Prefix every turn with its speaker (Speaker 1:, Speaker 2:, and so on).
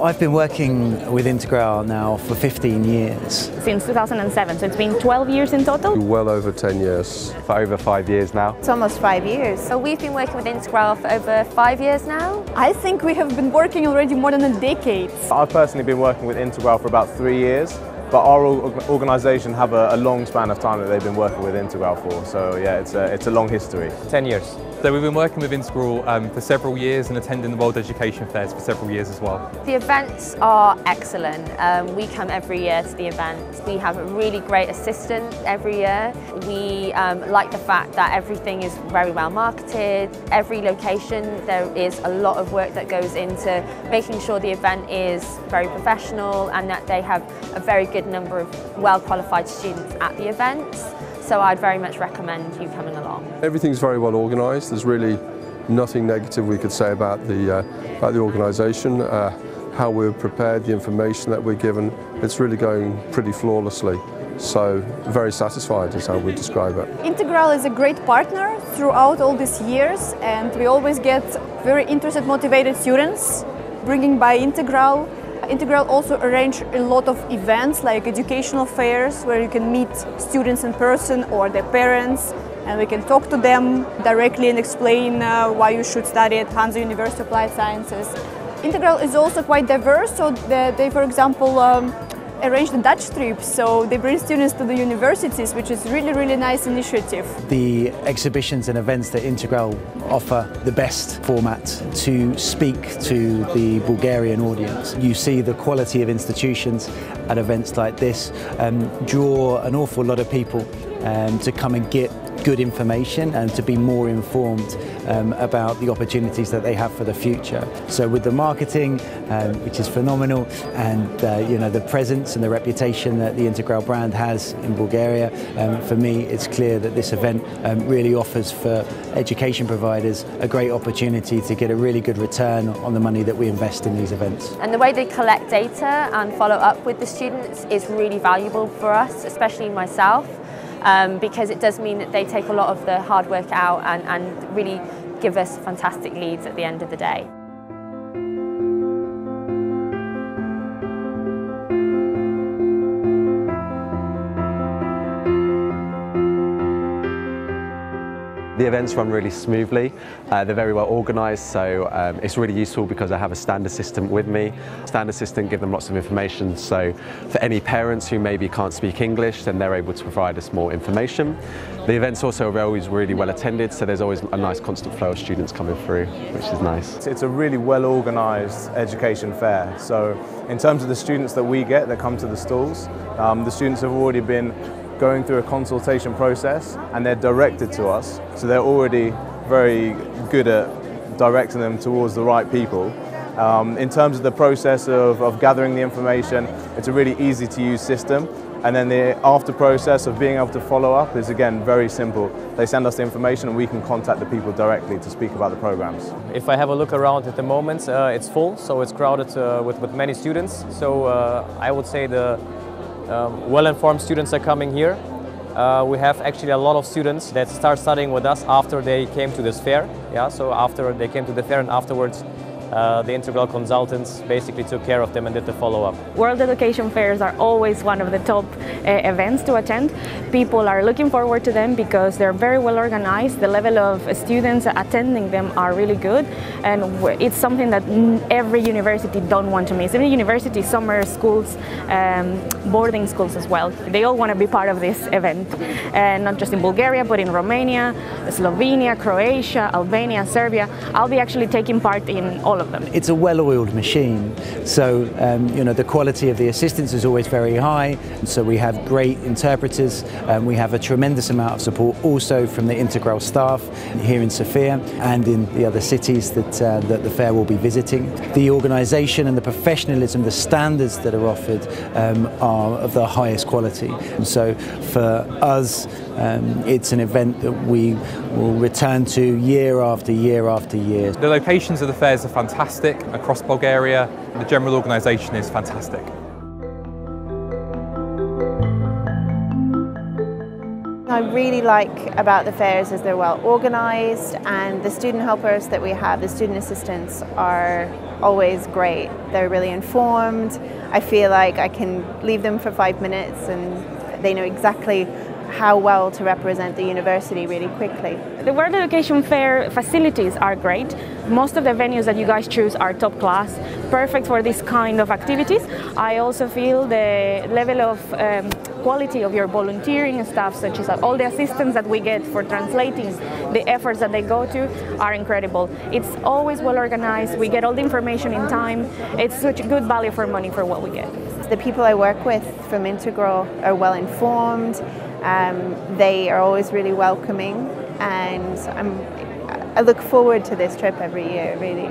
Speaker 1: I've been working with Integral now for 15 years.
Speaker 2: Since 2007, so it's been 12 years in total?
Speaker 3: Well over 10 years.
Speaker 4: For over 5 years now.
Speaker 5: It's almost 5 years.
Speaker 6: So we've been working with Integral for over 5 years now.
Speaker 7: I think we have been working already more than a decade.
Speaker 4: I've personally been working with Integral for about 3 years. But our organisation have a long span of time that they've been working with Integral for. So yeah, it's a long history.
Speaker 8: 10 years. So we've been working with Integral for several years and attending the World Education Fairs for several years as well.
Speaker 6: The events are excellent. We come every year to the events. We have a really great assistant every year. We like the fact that everything is very well marketed. Every location, there is a lot of work that goes into making sure the event is very professional and that they have a very good number of well-qualified students at the events. So I'd very much recommend you coming along.
Speaker 3: Everything's very well organised. There's really nothing negative we could say about the organisation. How we're prepared, the information that we're given, it's really going pretty flawlessly. So very satisfied is how we describe it.
Speaker 7: Integral is a great partner throughout all these years, and we always get very interested, motivated students bringing by Integral. Integral also arrange a lot of events like educational fairs where you can meet students in person or their parents, and we can talk to them directly and explain why you should study at Hansa University of Applied Sciences. Integral is also quite diverse, so they for example arrange the Dutch trips, so they bring students to the universities, which is really nice initiative.
Speaker 1: The exhibitions and events that Integral offer the best format to speak to the Bulgarian audience. You see the quality of institutions at events like this draw an awful lot of people to come and get good information and to be more informed about the opportunities that they have for the future. So with the marketing, which is phenomenal, and you know, the presence and the reputation that the Integral brand has in Bulgaria, for me it's clear that this event really offers for education providers a great opportunity to get a really good return on the money that we invest in these events.
Speaker 6: And the way they collect data and follow up with the students is really valuable for us, especially myself. Because it does mean that they take a lot of the hard work out and really give us fantastic leads at the end of the day.
Speaker 4: The events run really smoothly, they're very well organised, so it's really useful because I have a stand assistant with me. Stand assistant give them lots of information, so for any parents who maybe can't speak English, then they're able to provide us more information. The events also are always really well attended, so there's always a nice constant flow of students coming through, which is nice. It's a really well organised education fair, so in terms of the students that we get that come to the stalls, the students have already been going through a consultation process and they're directed to us, so they're already very good at directing them towards the right people. In terms of the process of gathering the information, it's a really easy to use system, and then the after process of being able to follow up is again very simple. They send us the information and we can contact the people directly to speak about the programs.
Speaker 9: If I have a look around at the moment, it's full, so it's crowded with many students, so I would say the well-informed students are coming here. We have actually a lot of students that start studying with us after they came to this fair. Yeah, so after they came to the fair and afterwards the Integral consultants basically took care of them and did the follow-up.
Speaker 2: World Education Fairs are always one of the top events to attend. People are looking forward to them because they're very well organized. The level of students attending them are really good, and it's something that every university don't want to miss. Every university, summer schools, boarding schools as well. They all want to be part of this event, and not just in Bulgaria but in Romania, Slovenia, Croatia, Albania, and Serbia. I'll be actually taking part in all of them.
Speaker 1: It's a well-oiled machine, so you know, the quality of the assistance is always very high, so we have great interpreters, we have a tremendous amount of support also from the Integral staff here in Sofia and in the other cities that the fair will be visiting. The organisation and the professionalism, the standards that are offered are of the highest quality, and so for us it's an event that we will return to year after year after year.
Speaker 8: The locations of the fairs are fantastic across Bulgaria. The general organisation is fantastic.
Speaker 7: I
Speaker 5: really like about the fairs is they're well organised, and the student helpers that we have, the student assistants, are always great. They're really informed. I feel like I can leave them for 5 minutes and they know exactly how well to represent the university really quickly.
Speaker 2: The World Education Fair facilities are great. Most of the venues that you guys choose are top class, perfect for this kind of activities. I also feel the level of quality of your volunteering staff, such as all the assistance that we get for translating, the efforts that they go to are incredible. It's always well organized, we get all the information in time. It's such good value for money for what we get.
Speaker 5: The people I work with from Integral are well informed. They are always really welcoming, and I look forward to this trip every year, really.